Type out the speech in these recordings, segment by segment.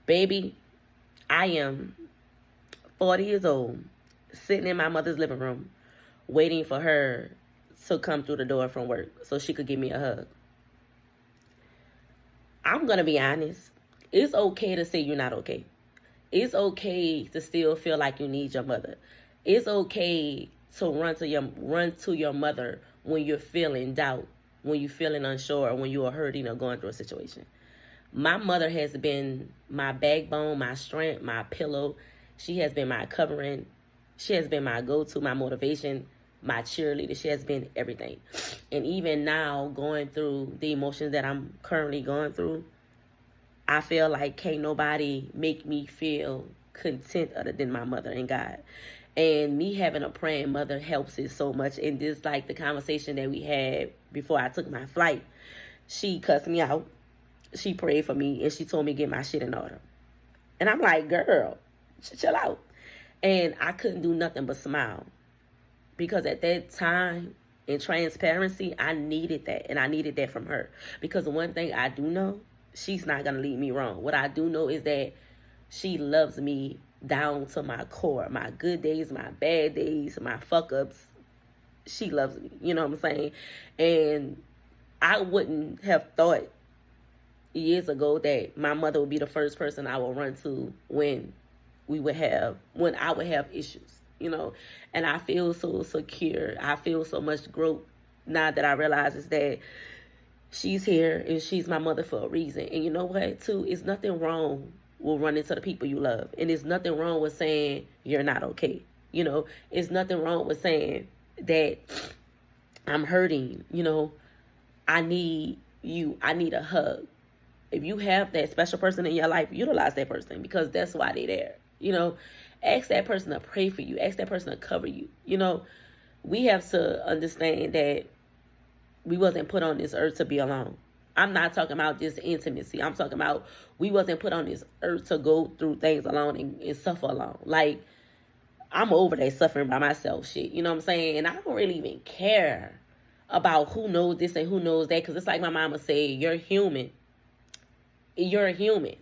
Baby, I am 40 years old, sitting in my mother's living room, waiting for her to come through the door from work so she could give me a hug. I'm going to be honest. It's okay to say you're not okay. It's okay to still feel like you need your mother. It's okay to run to your mother when you're feeling doubt, when you're feeling unsure, or when you are hurting or going through a situation. My mother has been my backbone, my strength, my pillow. She has been my covering. She has been my go-to, my motivation, my cheerleader. She has been everything. And even now, going through the emotions that I'm currently going through, I feel like can't nobody make me feel content other than my mother and God. And me having a praying mother helps it so much. And just like the conversation that we had before I took my flight, she cussed me out. She prayed for me and she told me to get my shit in order. And I'm like, girl, chill out. And I couldn't do nothing but smile. Because at that time, in transparency, I needed that. And I needed that from her. Because the one thing I do know, she's not going to lead me wrong. What I do know is that she loves me down to my core. My good days, my bad days, my fuck-ups. She loves me. You know what I'm saying? And I wouldn't have thought years ago that my mother would be the first person I would run to when I would have issues, you know. And I feel so secure. I feel so much growth now that I realize is that she's here and she's my mother for a reason. And you know what, too? It's nothing wrong with running to the people you love. And there's nothing wrong with saying you're not okay. You know, it's nothing wrong with saying that I'm hurting. You know, I need you. I need a hug. If you have that special person in your life, utilize that person because that's why they're there. You know, ask that person to pray for you. Ask that person to cover you. You know, we have to understand that we wasn't put on this earth to be alone. I'm not talking about just intimacy. I'm talking about we wasn't put on this earth to go through things alone and suffer alone. Like, I'm over that suffering by myself shit. You know what I'm saying? And I don't really even care about who knows this and who knows that because it's like my mama said, you're human. You're a human.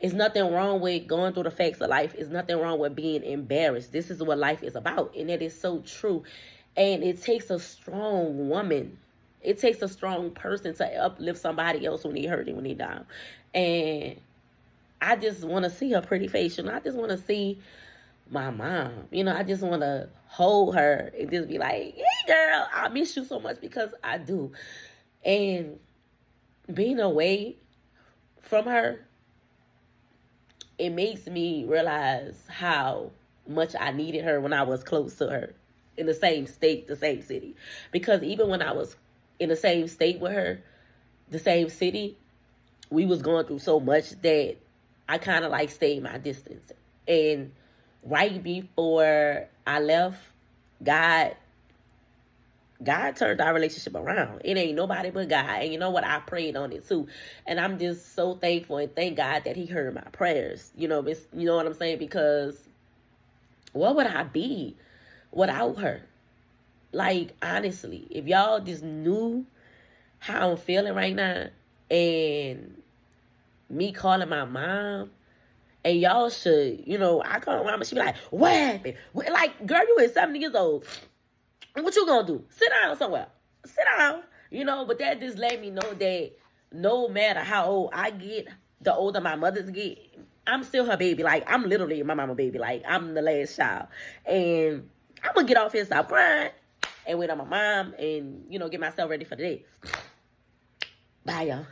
There's nothing wrong with going through the facts of life. There's nothing wrong with being embarrassed. This is what life is about. And that is so true. And it takes a strong woman. It takes a strong person to uplift somebody else when they're hurting, when they're down. And I just want to see her pretty face. You know, I just want to see my mom. You know, I just want to hold her and just be like, hey, girl, I miss you so much because I do. And being away from her, it makes me realize how much I needed her when I was close to her in the same state, the same city. Because even when I was in the same state with her, the same city, we was going through so much that I kind of like stayed my distance. And right before I left, God turned our relationship around. It ain't nobody but God. And you know what? I prayed on it too. And I'm just so thankful and thank God that he heard my prayers. You know what I'm saying? Because what would I be without her? Like, honestly, if y'all just knew how I'm feeling right now and me calling my mom, and y'all should, you know, I call my mom and she be like, what happened? Like, girl, you is 70 years old. What you gonna do? Sit down somewhere. Sit down. You know, but that just let me know that no matter how old I get, the older my mothers get, I'm still her baby. Like, I'm literally my mama baby. Like, I'm the last child. And I'm gonna get off here, stop crying, and wait on my mom and, you know, get myself ready for the day. Bye, y'all.